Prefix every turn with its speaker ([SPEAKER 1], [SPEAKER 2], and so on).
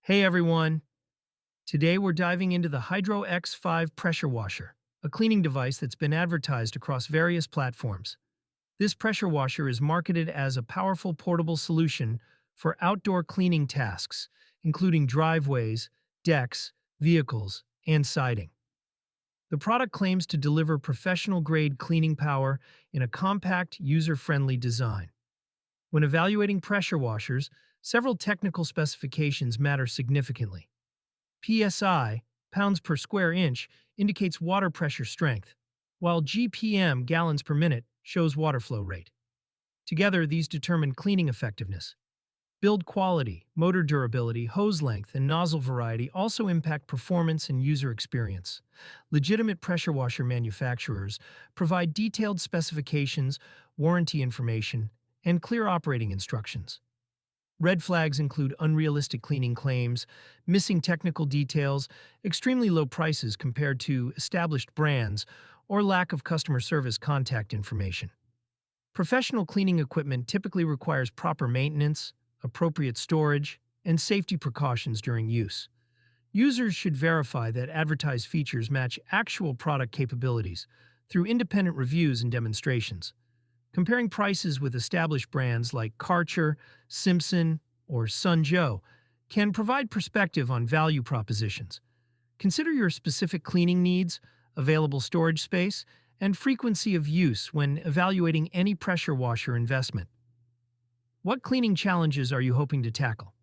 [SPEAKER 1] Hey everyone! Today we're diving into the Hydro X5 pressure washer, a cleaning device that's been advertised across various platforms. This pressure washer is marketed as a powerful portable solution for outdoor cleaning tasks, including driveways, decks, vehicles, and siding. The product claims to deliver professional-grade cleaning power in a compact, user-friendly design. When evaluating pressure washers, several technical specifications matter significantly. PSI, pounds per square inch, indicates water pressure strength, while GPM, gallons per minute, shows water flow rate. Together, these determine cleaning effectiveness. Build quality, motor durability, hose length, and nozzle variety also impact performance and user experience. Legitimate pressure washer manufacturers provide detailed specifications, warranty information, and clear operating instructions. Red flags include unrealistic cleaning claims, missing technical details, extremely low prices compared to established brands, or lack of customer service contact information. Professional cleaning equipment typically requires proper maintenance, appropriate storage, and safety precautions during use. Users should verify that advertised features match actual product capabilities through independent reviews and demonstrations. Comparing prices with established brands like Karcher, Simpson, or Sunjo can provide perspective on value propositions. Consider your specific cleaning needs, available storage space, and frequency of use when evaluating any pressure washer investment. What cleaning challenges are you hoping to tackle?